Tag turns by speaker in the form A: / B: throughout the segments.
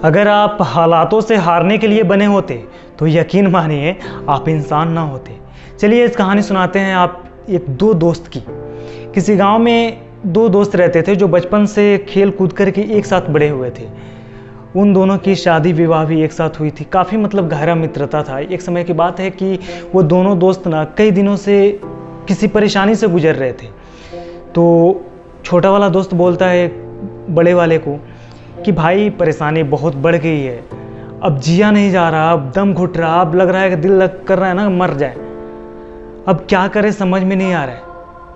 A: अगर आप हालातों से हारने के लिए बने होते तो यकीन मानिए आप इंसान ना होते। चलिए इस कहानी सुनाते हैं आप दो दोस्त की। किसी गांव में दो दोस्त रहते थे जो बचपन से खेल कूद करके एक साथ बड़े हुए थे। उन दोनों की शादी विवाह भी एक साथ हुई थी। काफ़ी गहरा मित्रता था। एक समय की बात है कि वो दोनों दोस्त ना कई दिनों से किसी परेशानी से गुजर रहे थे। तो छोटा वाला दोस्त बोलता है बड़े वाले को कि भाई परेशानी बहुत बढ़ गई है, अब जिया नहीं जा रहा, अब दम घुट रहा, अब लग रहा है कि दिल लग कर रहा है ना मर जाए, अब क्या करें समझ में नहीं आ रहा है।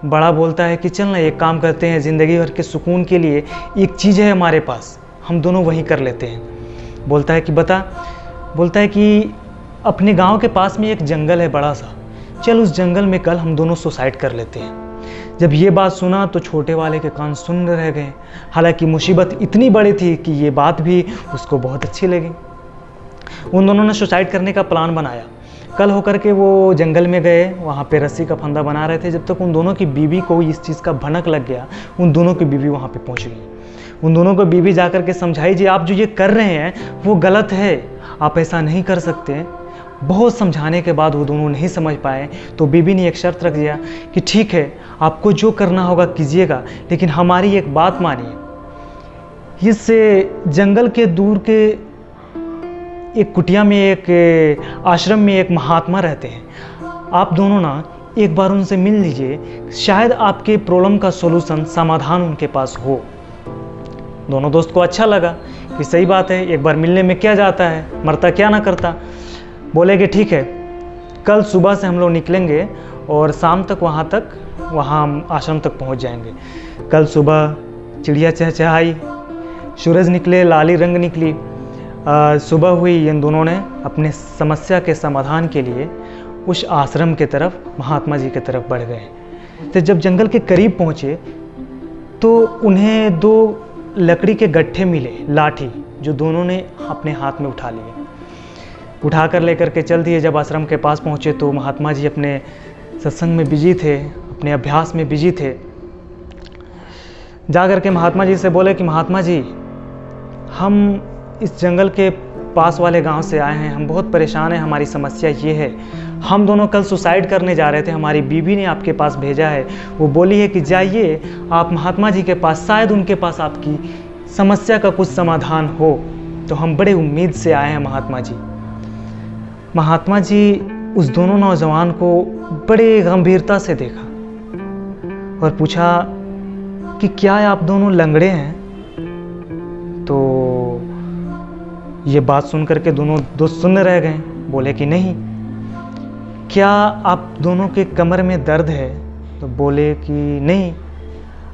A: बड़ा बोलता है कि चल ना एक काम करते हैं, ज़िंदगी भर के सुकून के लिए एक चीज़ है हमारे पास, हम दोनों वही कर लेते हैं। बोलता है कि बता। बोलता है कि अपने गांव के पास में एक जंगल है बड़ा सा, चल उस जंगल में कल हम दोनों सुसाइड कर लेते हैं। जब ये बात सुना तो छोटे वाले के कान सुन्न रह गए। हालांकि मुसीबत इतनी बड़ी थी कि ये बात भी उसको बहुत अच्छी लगी। उन दोनों ने सुसाइड करने का प्लान बनाया। कल होकर के वो जंगल में गए, वहाँ पे रस्सी का फंदा बना रहे थे। जब तक उन दोनों की बीवी को इस चीज़ का भनक लग गया, उन दोनों की बीवी वहाँ पे पहुँच गई। उन दोनों को बीवी जा कर के समझाई, जी आप जो ये कर रहे हैं वो गलत है, आप ऐसा नहीं कर सकते। बहुत समझाने के बाद वो दोनों नहीं समझ पाए तो बीबी ने एक शर्त रख दिया कि ठीक है आपको जो करना होगा कीजिएगा, लेकिन हमारी एक बात मानिए। इस जंगल के दूर के एक कुटिया में, एक आश्रम में एक महात्मा रहते हैं। आप दोनों ना एक बार उनसे मिल लीजिए, शायद आपके प्रॉब्लम का सॉल्यूशन, समाधान उनके पास हो। दोनों दोस्त को अच्छा लगा कि सही बात है, एक बार मिलने में क्या जाता है, मरता क्या ना करता। बोले कि ठीक है कल सुबह से हम लोग निकलेंगे और शाम तक वहाँ आश्रम तक पहुँच जाएंगे। कल सुबह चिड़िया चहचहाई, सूरज निकले, लाली रंग निकली। सुबह हुई, इन दोनों ने अपने समस्या के समाधान के लिए उस आश्रम के तरफ, महात्मा जी की तरफ बढ़ गए। तो जब जंगल के करीब पहुँचे तो उन्हें दो लकड़ी के गट्ठे मिले, लाठी, जो दोनों ने अपने हाथ में उठा लिए। उठा कर लेकर के चल दिए। जब आश्रम के पास पहुँचे तो महात्मा जी अपने सत्संग में बिजी थे, अपने अभ्यास में बिजी थे। जा कर के महात्मा जी से बोले कि महात्मा जी हम इस जंगल के पास वाले गांव से आए हैं, हम बहुत परेशान हैं, हमारी समस्या ये है, हम दोनों कल सुसाइड करने जा रहे थे, हमारी बीवी ने आपके पास भेजा है। वो बोली है कि जाइए आप महात्मा जी के पास, शायद उनके पास आपकी समस्या का कुछ समाधान हो। तो हम बड़े उम्मीद से आए हैं महात्मा जी। महात्मा जी उस दोनों नौजवान को बड़े गंभीरता से देखा और पूछा कि क्या आप दोनों लंगड़े हैं? तो ये बात सुन करके दोनों दोस्त सुन रह गए। बोले कि नहीं। क्या आप दोनों के कमर में दर्द है? तो बोले कि नहीं।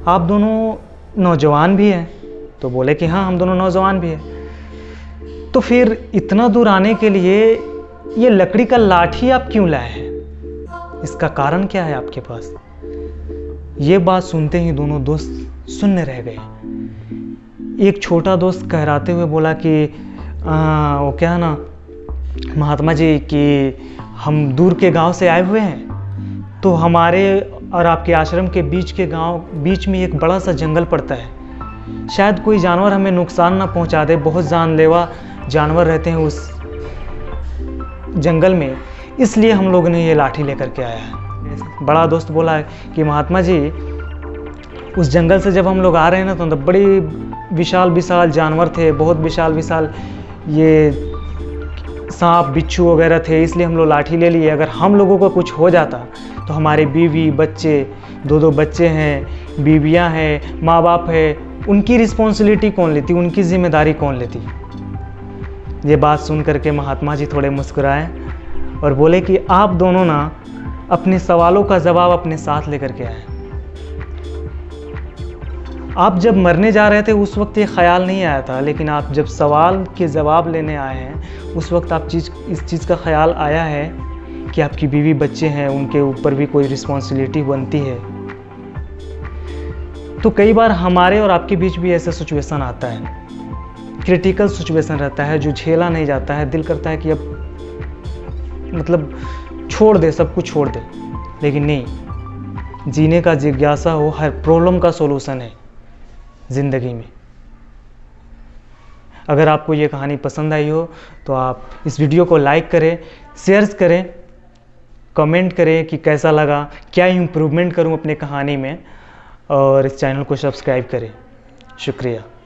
A: आप दोनों नौजवान भी हैं? तो बोले कि हाँ हम दोनों नौजवान भी हैं। तो फिर इतना दूर आने के लिए ये लकड़ी का लाठी आप क्यों लाए हैं? इसका कारण क्या है आपके पास? ये बात सुनते ही दोनों दोस्त सुन्न रह गए। एक छोटा दोस्त कहराते हुए बोला कि वो क्या है ना महात्मा जी कि हम दूर के गांव से आए हुए हैं, तो हमारे और आपके आश्रम के बीच में एक बड़ा सा जंगल पड़ता है। शायद कोई जानवर हमें नुकसान ना पहुंचा दे, बहुत जानलेवा जानवर रहते हैं उस जंगल में, इसलिए हम लोगों ने ये लाठी लेकर के आया है। बड़ा दोस्त बोला कि महात्मा जी उस जंगल से जब हम लोग आ रहे हैं ना तो बड़ी विशाल विशाल जानवर थे, बहुत विशाल विशाल ये सांप बिच्छू वगैरह थे, इसलिए हम लोग लाठी ले लिए। अगर हम लोगों को कुछ हो जाता तो हमारे बीवी बच्चे, दो बच्चे हैं, बीवियां हैं, माँ बाप है, उनकी रिस्पॉन्सिबिलिटी कौन लेती, उनकी जिम्मेदारी कौन लेती? ये बात सुन करके महात्मा जी थोड़े मुस्कुराए और बोले कि आप दोनों ना अपने सवालों का जवाब अपने साथ लेकर के आए। आप जब मरने जा रहे थे उस वक्त ये ख्याल नहीं आया था, लेकिन आप जब सवाल के जवाब लेने आए हैं उस वक्त इस चीज़ का ख्याल आया है कि आपकी बीवी बच्चे हैं, उनके ऊपर भी कोई रिस्पॉन्सिबिलिटी बनती है। तो कई बार हमारे और आपके बीच भी ऐसा सिचुएशन आता है, क्रिटिकल सिचुएशन रहता है जो झेला नहीं जाता है। दिल करता है कि अब छोड़ दे, सब कुछ छोड़ दे, लेकिन नहीं, जीने का जिज्ञासा हो, हर प्रॉब्लम का सॉल्यूशन है ज़िंदगी में। अगर आपको ये कहानी पसंद आई हो तो आप इस वीडियो को लाइक करें, शेयर करें, कमेंट करें कि कैसा लगा, क्या इम्प्रूवमेंट करूं अपने कहानी में, और इस चैनल को सब्सक्राइब करें। शुक्रिया।